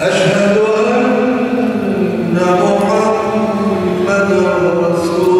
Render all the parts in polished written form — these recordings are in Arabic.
أشهد أن محمدا رسول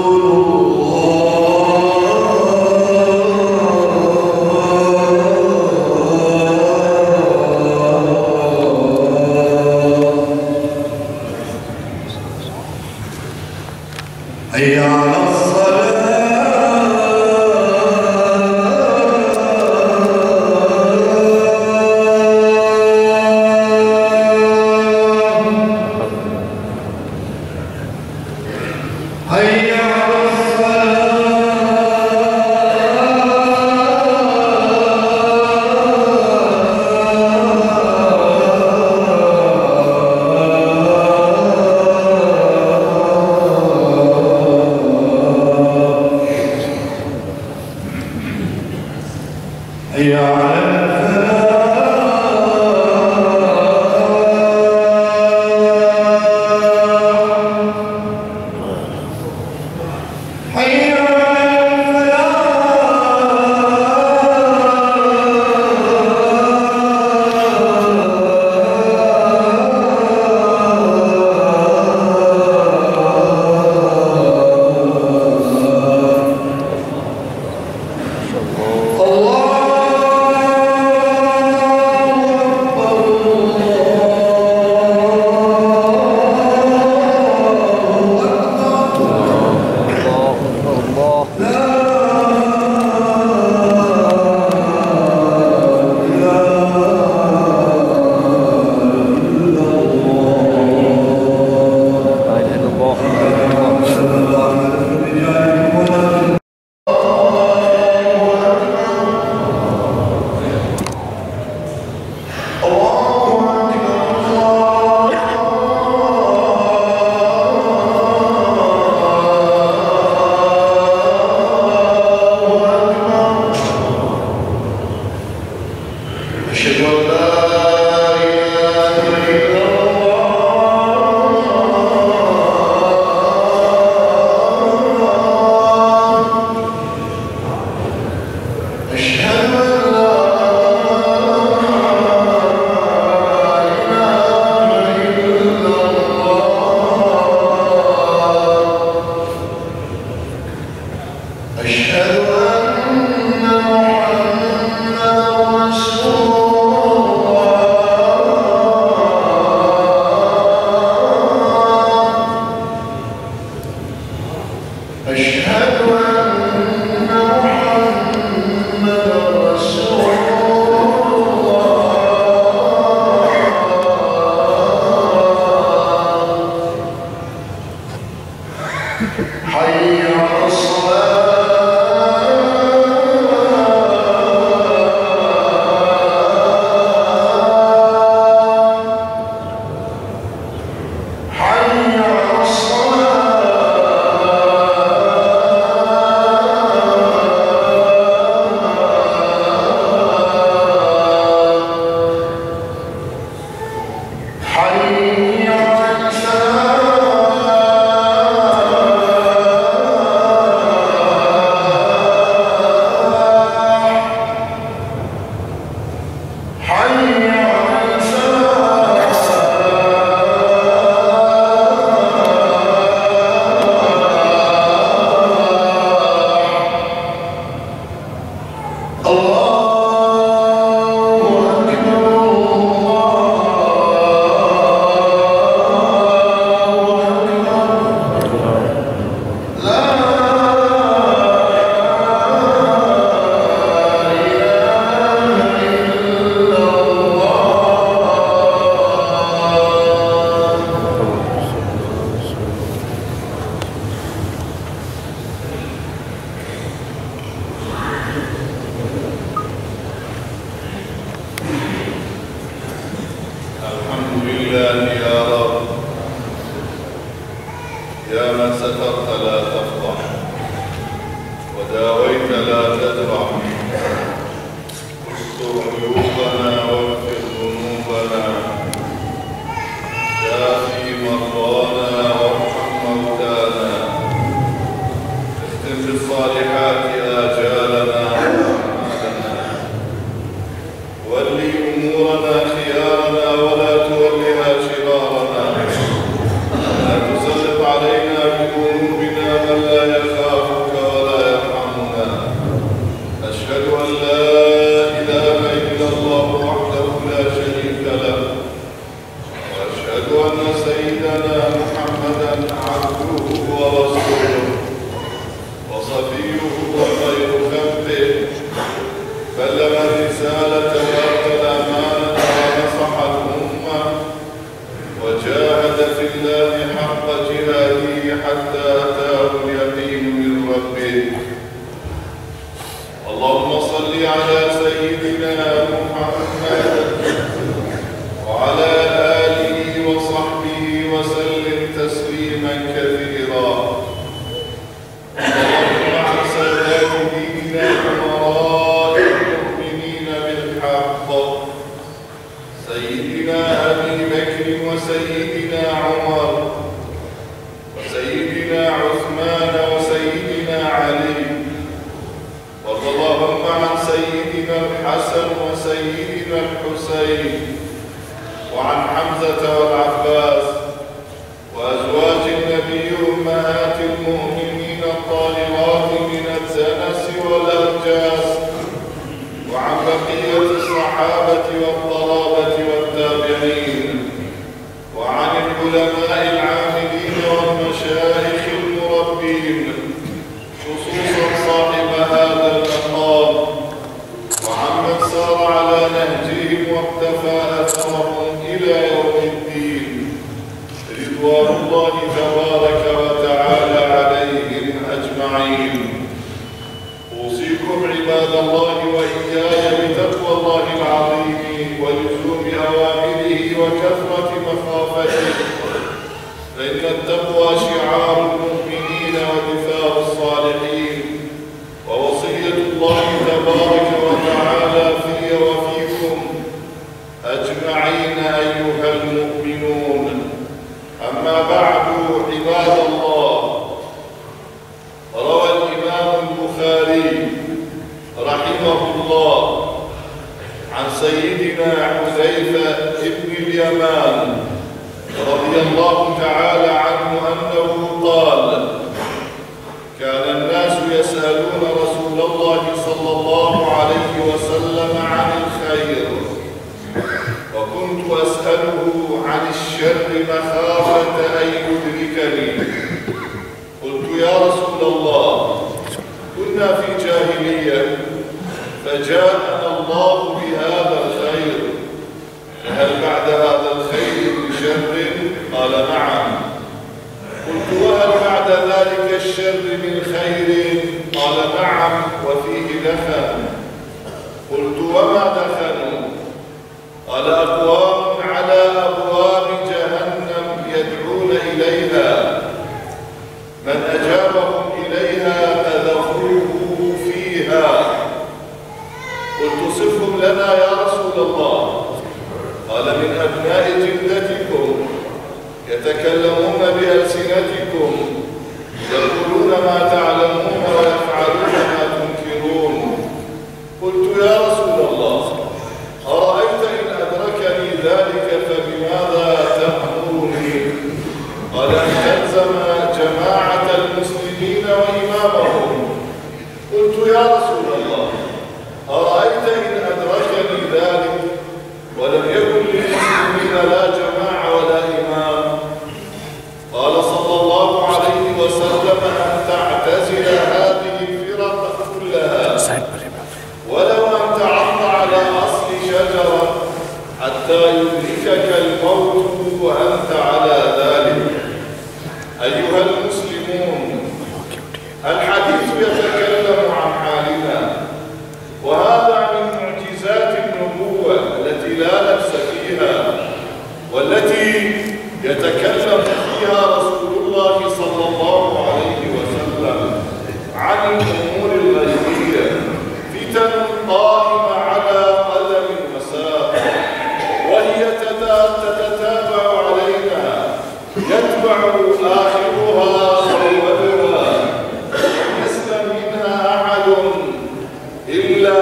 أن لا إله إلا الله وحده لا شريك له، وأشهد أن سيدنا محمدًا عبده ورسوله وصفيه وخير خلقه، بلغ الرسالة وأدى الأمانة ونصح الأمة وجاهد في الله حق جهاده حتى أتاه اليقين من ربه. اللهم صل على سيدنا محمد وعلى آله وصحبه وسلم تسليما كثيرا. اللهم عن سادات ديننا أمراء المؤمنين بالحق سيدنا أبي بكر وسيدنا عمر وسيدنا عثمان وسيدنا علي، وارض اللهم عن سيدنا الحسن وسيدنا الحسين وعن حمزة والعباس وأزواج النبي أمهات المؤمنين الطاهرات من الدنس والأرجاس، وعن بقية الصحابة والقرابة والتابعين، وعن العلماء العاملين والمشايخ المربين، خصوصا صاحب هذا المقام، وعمن سار على نهجهم واقتفى أثرهم إلى يوم الدين، رضوان الله تبارك وتعالى عليهم أجمعين. أوصيكم عباد الله وإياي بتقوى الله العظيم ولزوم أوامره وكثرة مخافته، فإن التقوى شعار المؤمنين ودفاع الصالحين، ووصية الله تبارك وتعالى في وفيكم أجمعين أيها المؤمنون. أما بعد عباد الله، روى الإمام البخاري رحمه الله عن سيدنا حذيفة بن اليمان رضي الله تعالى عنه أنه قال: كان الناس يسألون رسول الله صلى الله عليه وسلم عن الخير، وكنت أسأله عن الشر مخافة أن يدركني. قلت: يا رسول الله، كنا في جاهلية فجاءنا الله بهذا الخير، فهل بعد هذا الخير من شر؟ قال: نعم. قلت: وهل بعد ذلك الشر من خير؟ قال: نعم، وفيه دخن. قلت: وما دخن؟ قال: أقوام على أبواب جهنم يدعون إليها، من أجابهم إليها أذفوه فيها. قلت: صفهم لنا يا رسول الله. قال: من أبناء جلدتكم، يتكلمون بألسنتكم، يقولون ما تعلمون ويفعلون ما تنكرون. قلت: يا رسول الله، أرأيت إن أدركني ذلك فبماذا تأمرني؟ قال: أن تلزم جماعة المسلمين وإمامهم. قلت: يا رسول الله، أرأيت إن أدركني ذلك ولم يكن للمسلمين لا جماعة ولا إمام؟ قال صلى الله عليه وسلم: أن تعتزل هذه الفرق كلها، ولو أن تعض على أصل شجرة حتى يدركك الموت وأنت على ذلك. أيها المسلمون، الحديث يتكلم عن حالنا، وهذا من معجزات النبوة التي لا لبس فيها، والتي يتكلم فيها رسول الله صلى الله عليه وسلم عن الأمور الغيبية، فتن قائمة على قدم وساق، وهي تتتابع علينا، يتبع آخرها أولها، يسلم منها أحد إلا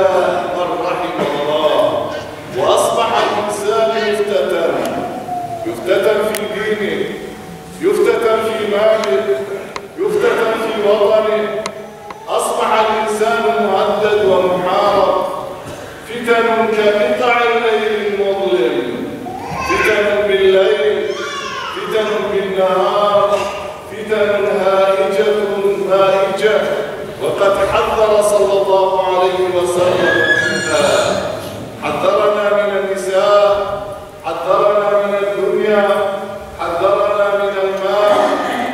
من رحم الله. وأصبح الإنسان يفتتن في دينه، صلى الله عليه وسلم منها. حذرنا من النساء، حذرنا من الدنيا، حذرنا من المال،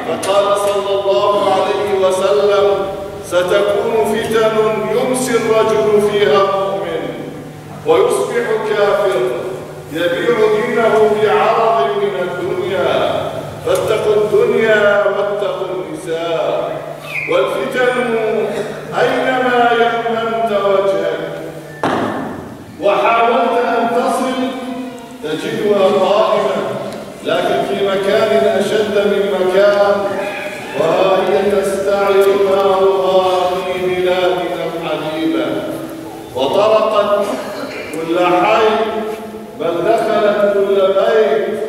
فقال صلى الله عليه وسلم: ستكون فتن يمسي الرجل فيها مؤمن ويصبح كافر يبيع دينه بعرض من الدنيا، فاتقوا الدنيا واتقوا النساء، والفتن أينما يممت وجهك وحاولت أن تصل تجدها قائمة، لكن في مكان أشد من مكان، وهي تستعير نارها في بلادنا الحبيبة، وطرقت كل حي بل دخلت كل بيت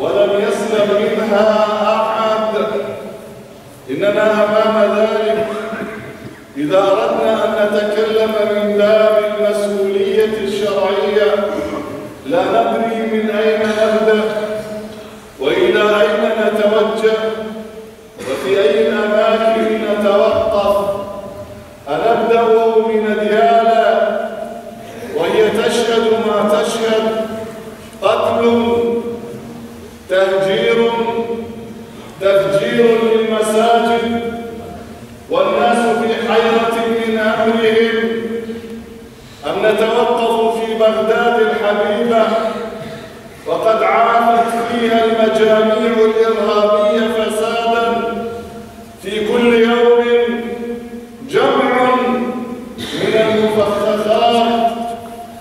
ولم يسلم منها أحد. إننا أمام ذلك إذا أردنا أن نتكلم من باب المسؤولية الشرعية لا ندري من أين نبدأ وإلى أين نتوجه وفي أي الأماكن نتوقف. أنبدأ من ديالى وهي تشهد ما تشهد: قتل، تهجير، تفجير للمساجد، والناس في حيرة من أمرهم. أم نتوقف في بغداد الحبيبة وقد عانت فيها المجاميع الإرهابية فسادا، في كل يوم جمع من المفخخات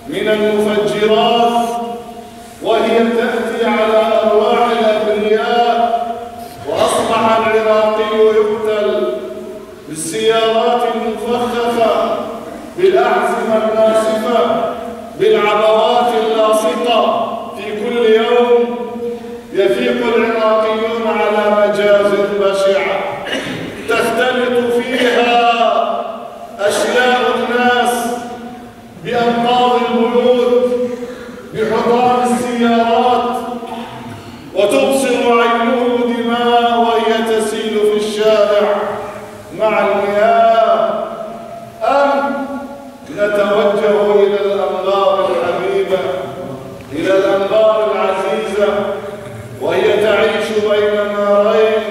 من المفجرات، وهي تأتي على أرواح الأبرياء، وأصبح العراقي يقتل بالسيارات المفخخة، بالأحزمة الناسفة، بالعبوات اللاصقة. في كل يوم يفيق العراقيون على مجازر بشعة تختلط فيها أشلاء الناس بأنقاض البيوت، بحضان السيارات، وتبصر عينه دماء وهي تسيل في الشارع مع المياه. أم نتوجه إلى الأنبار الحبيبة، إلى الأنبار العزيزة، وهي تعيش بين نارين: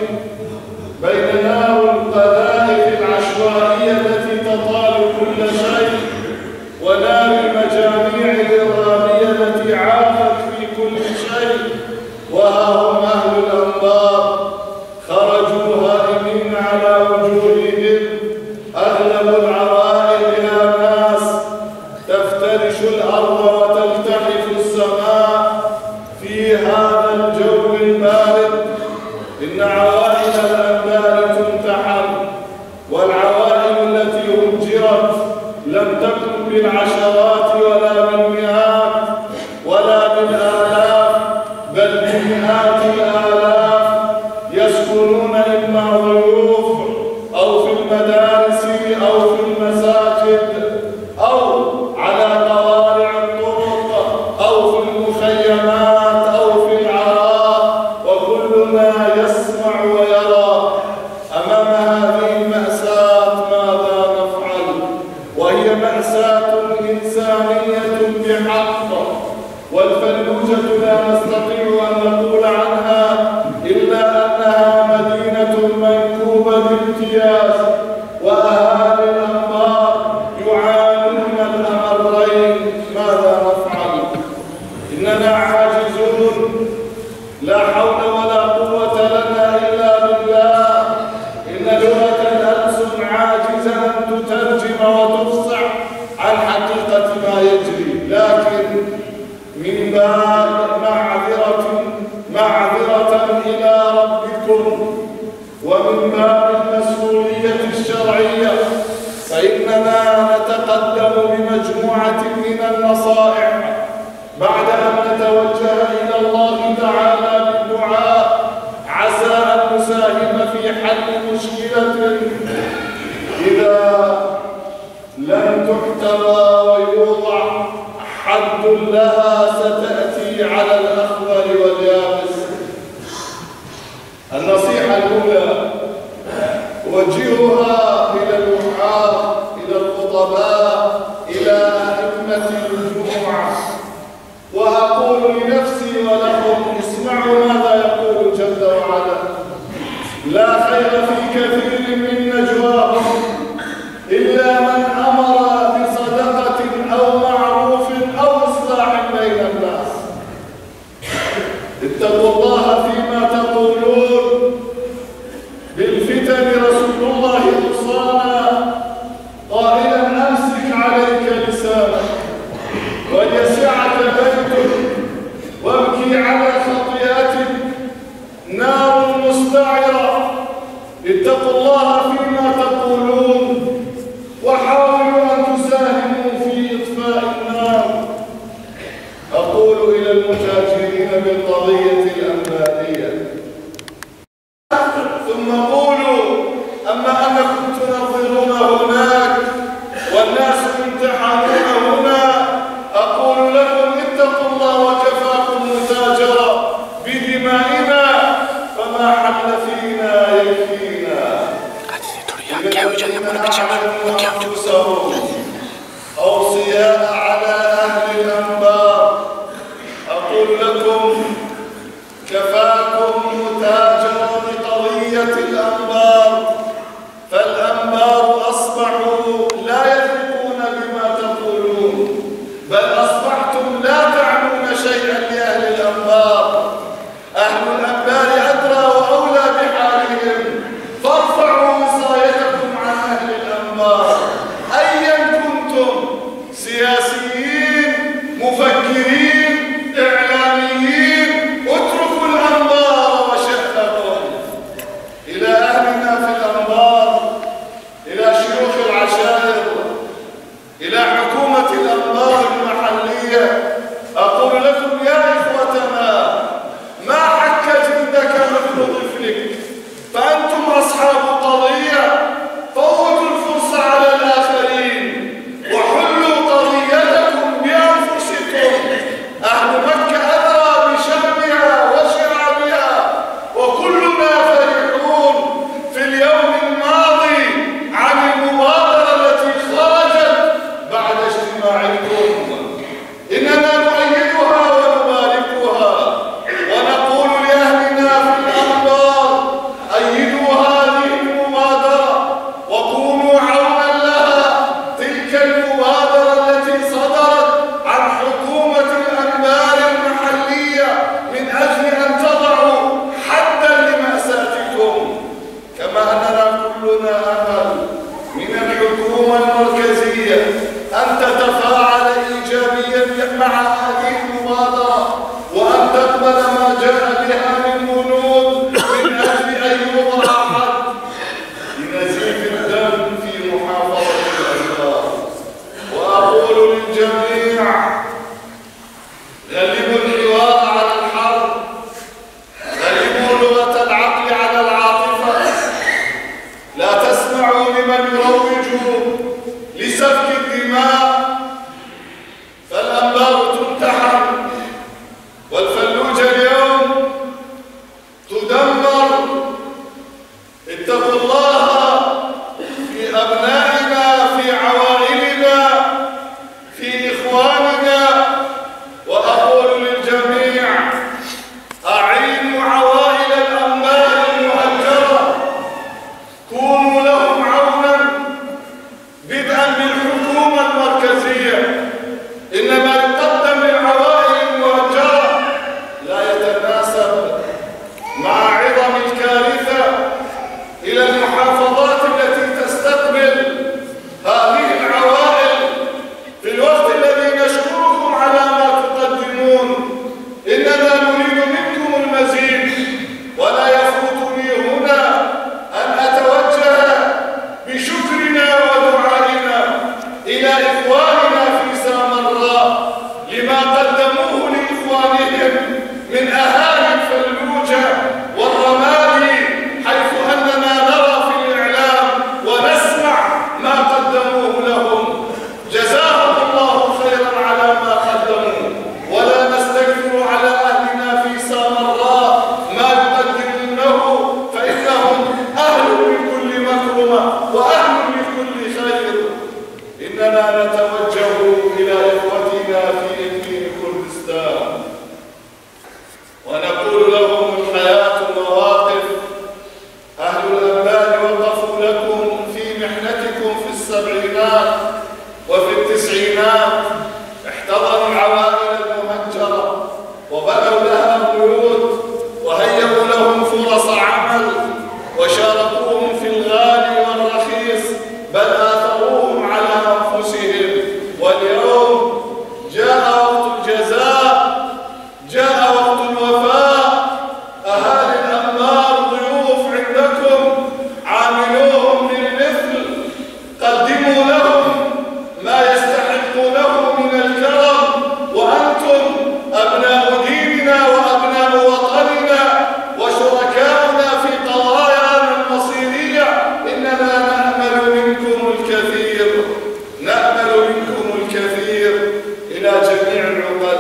بين نار القذائف العشوائية التي تطال كل شيء، ونار المجاميع الإرهابية التي عافت في كل شيء. وها هم أهل الأنبار خرجوا هائمين على وجوههم، أغلب العوائل يا ناس تفترش الأرض وتلتحف السماء في هذا الجو البارد. إن عوائل الأنبار تمتحن، والعوائل التي هجرت لم تكن بالعشرات ولا بالمئات ولا بالآلاف، بل بمئات الآلاف، يسكنون إما ضيوف أو في المدارس أو في المساجد أو على قوارع الطرق أو في المخيمات أو في العراء، وكلنا يسمع ويرى. أمام هذه المأساة ماذا نفعل؟ وهي مأساة إنسانية بحق، والفلوجة لا نستطيع أن نقول عنها إلا أنها مدينة منكوبة بامتياز، وأهالي الأنبار يعانون الأمرين. ماذا نفعل؟ إننا عاجزون، لا حول ولا قوة لنا إلا بالله. إن لغة الألسن عاجزة أن تترجم وتفصح عن حقيقة ما يجري، لكن من باب معذرة إلى ربكم ومن باب المسؤولية الشرعية، فإننا نتقدم بمجموعة من النصائح بعد أن نتوجه إلى الله تعالى بالدعاء، عسى أن نساهم في حل مشكلة إذا لم تحتوى ويوضع حد لها ستأتي على الأخضر واليابس. النصيحة الأولى أوجهها إلى الوعاظ، إلى الخطباء أمتي الجمعة، وأقول لنفسي ولكم اسمعوا ماذا يقول جل وعلا: لا خير في كثير من نجواهم إلا من أمر بصدقة أو معروف أو إصلاح بين الناس. اتقوا الله فيما تقولون. بالفتن رسول الله أوصانا قائلا: أمسك عليك لسانك وليسعك بيتك وابكي على خطيئتك، نار مستعرة. اتقوا الله فيما تقولون وحاولوا أن تساهموا في إطفاء النار. أقول إلى المتاجرين بالقضية الأنبائية: ثم قولوا: أما أنكم تنظرون هناك والناس يمتحنون هنا، أقول لكم اتقوا الله وكفاكم متاجرة بدمائنا، فما حل فينا يكفينا. أوصياء على أهل الأنبار، أقول لكم كفاكم متاجرة بقضية الأنبار، فالأنبار أصبحوا لا يثقون بما تقولون، بل أصبحتم لا تعنون شيئا لأهل الأنبار. أهل الأنبار أدرى وأولى بحالهم، فارفعوا وصايتكم عن أهل الأنبار أيا كنتم: سياسيين، مفكرين، إعلاميين. اتركوا الأنبار وشأنهم. إلى أهلنا في الأنبار، إلى شيوخ العشائر، إلى حكومة الأنبار المحلية، أقول لكم يا إخوتنا: ما حك جلدك مثل طفلك، فأنتم أصحاب قضية، فوتوا الفرصة على الآخرين وحلوا قضيتكم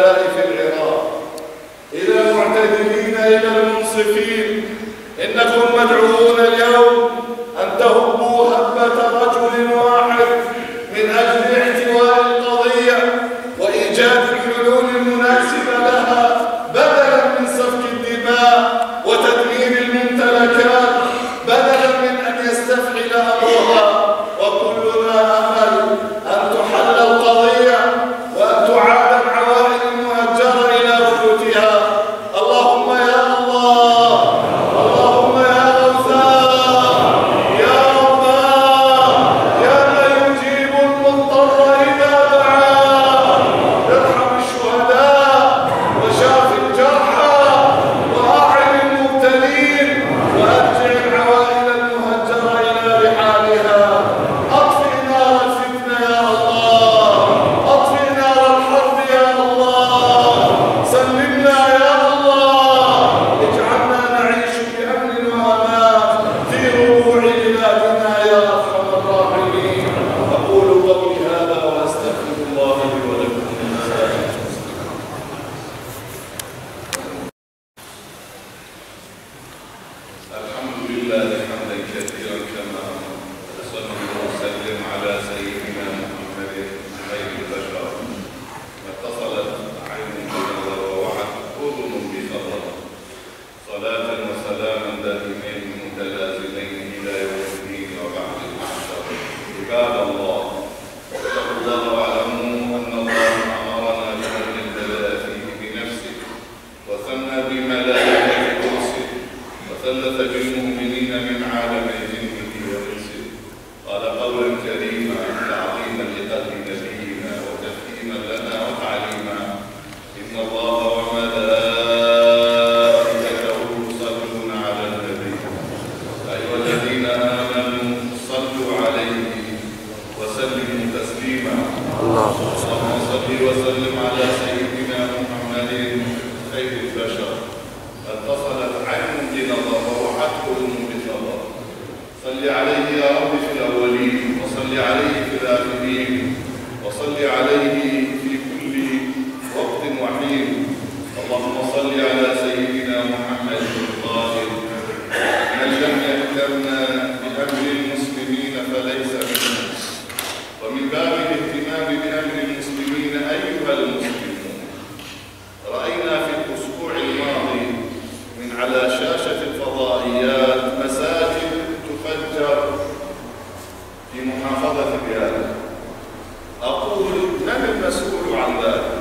الشهداء في العراق، إلى المعتدلين، إلى المنصفين، إنكم مدعوون اليوم أن تهبوا هبة رجل واحد من أجل احتواء القضية وإيجاد الحلول المناسبة لها، بدلا من سفك الدماء وتدمير الممتلكات، بدلا من أن يستفحل أمرها. وكلنا أمل أن تحل القضية وأن تعاد العوائل المهجرة إلى بيوتها. اللهم يا الله، اللهم يا غوثاء، يا رباه، يا من يجيب المضطر إذا دعاه، ارحم الشهداء وشاف الجرحى وأعن المبتلين وأرجع العوائل المهجرة إلى رحالها. أطفئ نار الفتنة يا الله، أطفئ نار الحرب يا الله، سلمنا يا الله، اجعلنا نعيش بأمن وأمان في ربوع بلادنا يا أرحم الراحمين. أقول قولي هذا وأستغفر الله لي ولكم من سائر المسلمين. الحمد لله حمدا كثيرا كما وصلى وسلم على سيدنا محمد خير البشر، واتصلت عين بنظر ووعت اذن بخبر، صلاة وسلاما دائمين متلازمين الى يوم الدين وبعد المحشر. عباد الله، اتقوا الله واعلموا ان الله امرنا بحمد البلاء فيه بنفسه، وثنى بملائكه قدسه، وثلث بالمؤمنين من عالم جنه وانسه. قال قولا كريما تعظيما لقدر نبينا وتفهيما لنا وتعليما: ان الله وملائكته يصلون على النبي ايها الذين امنوا صلوا عليه وسلموا تسليما. اللهم صل وسلم على سيدنا محمد خير البشر، اتصلت عين بنظر ووعت اذن بخبر. صل عليه يا رب في الاولين، وصل عليه في الاخرين، وصل عليه في كل وقت وحين. اللهم صل على سيدنا محمد الطاهر، من لم يهتم بامر المسلمين فليس منا. ومن باب الاهتمام بامر المسلمين ايها المسلمون، راينا في الاسبوع الماضي من على شاشة الفضائيات مساجد تفجر في محافظة ديالى. أقول: من المسؤول عن ذلك؟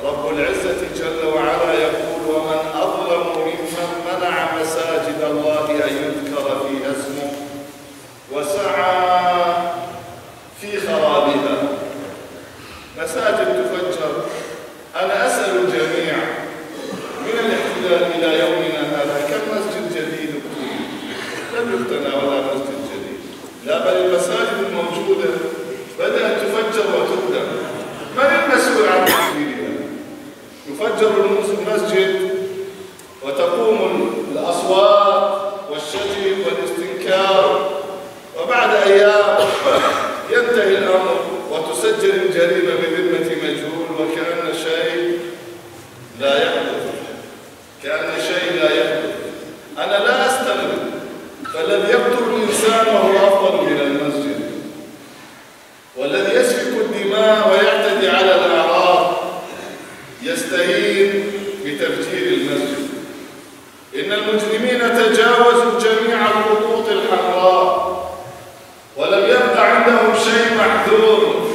رب العزة جل وعلا يقول: ومن أظلم ممن منع مساجد الله أن يذكر فيها اسمه وسعى في خرابها. مساجد تفجر. أنا أسأل الجميع من الاحتلال إلى يومنا هذا كم مسجد جديد اقتنى؟ لم يقتنى ولا مسجد جديد، لا بل المساجد الموجودة بدأت تفجر وتهدم. من المسؤول عن تفجيرها؟ يفجر المسجد وتقوم الأصوات والشتم والاستنكار، وبعد أيام ينتهي الأمر وتسجل الجريمة بذمة مجهول وكأن شيء لا يحدث، كأن شيء لا يحدث. أنا لا أستغرب، فالذي يقتل الإنسان وهو أفضل من المسجد، والذي يسفك الدماء ويعتدي على الأعراض يستهين بتفجير المسجد. إن المجرمين تجاوزوا جميع الخطوط الحمراء ولم يبق عندهم شيء محذور.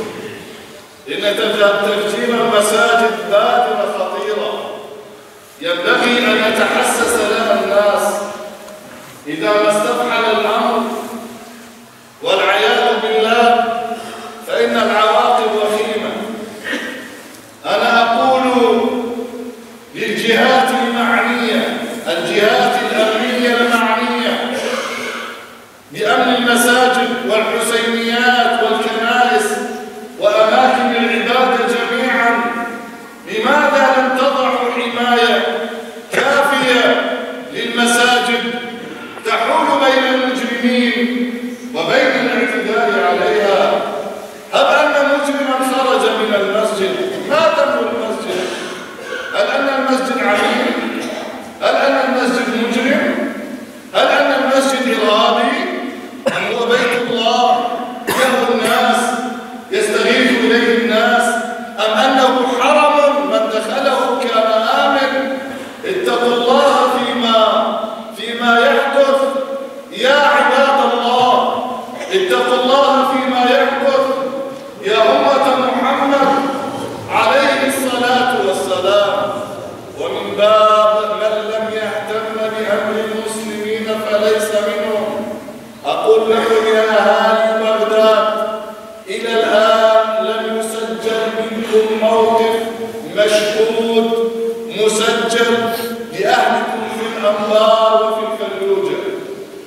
إن تفجير المساجد بادرة خطيرة ينبغي أن يتحسس لها الناس إذا ما استفحل الأمر، والعياذ بالله فإن العواقب وخيمة. أنا أقول للجهات المعنية، الجهات الأمنية المعنية بأمن المساجد والحسينيات والكنائس وأماكن العبادة جميعا: لماذا لم تضعوا حماية كافية للمساجد تحول بين منكم موقف مشهود مسجل لأهلكم في الأنبار وفي الفلوجة،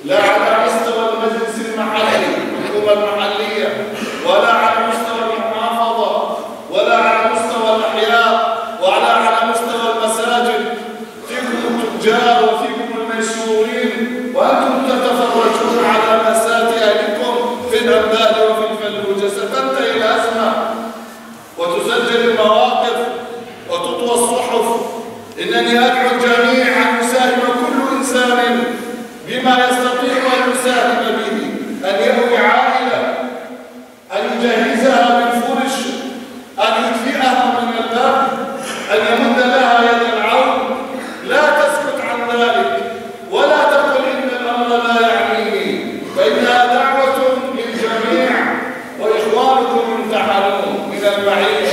لا على مستوى المجلس المحلي الحكومة المحلية، ولا على مستوى المحافظة، ولا على مستوى الأحياء، ولا على مستوى المساجد. فيكم التجار وفيكم الميسورين، وأنتم تتفرجون على مأساة أهلكم في الأنبار وفي الفلوجة. ستنتهي الأزمة وتسجل المواقف وتطوى الصحف. إنني أدعو الجميع أن يساهم كل إنسان بما يستطيع أن يساهم به، أن يروي عائلة، أن يجهزها بالفرش، أن يدفئها من الباب، أن يمد لها يد العون. لا تسكت عن ذلك ولا تقل إن الأمر لا يعنيني، فإنها دعوة للجميع وإخوانكم امتحنون. من المعيش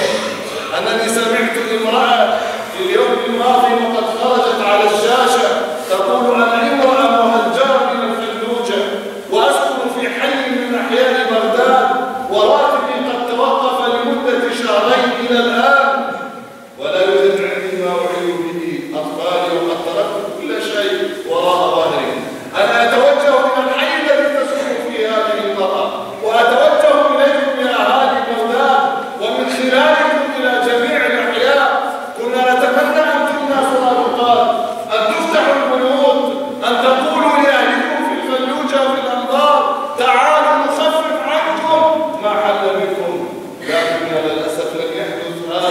أنني سمعت امرأة في اليوم الماضي وقد خرجت على الشاشة تقول: أنا امرأة مهجرة من الفلوجة وأسكن في حي من أحياء بغداد، وراتبي قد توقف لمدة شهرين إلى الآن، ولا يوجد عندي ما أعين به أطفالي، وقد تركت كل شيء وراء ظهري. أنا أتوجه إلى الحي الذي تسكن فيه هذه المرأة، وأتوجه إليكم يا أهالي بغداد، ومن خلالكم إلى جميع الأحياء. كنا نتمنى أن تبنى صناديقات، أن تفتحوا البيوت، أن تقولوا لأهلكم في الفلوجة وفي الأنبار: تعالوا نخفف عنكم ما حل بكم. لكن للأسف لم يحدث هذا.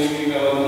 المؤمنين والمؤمنات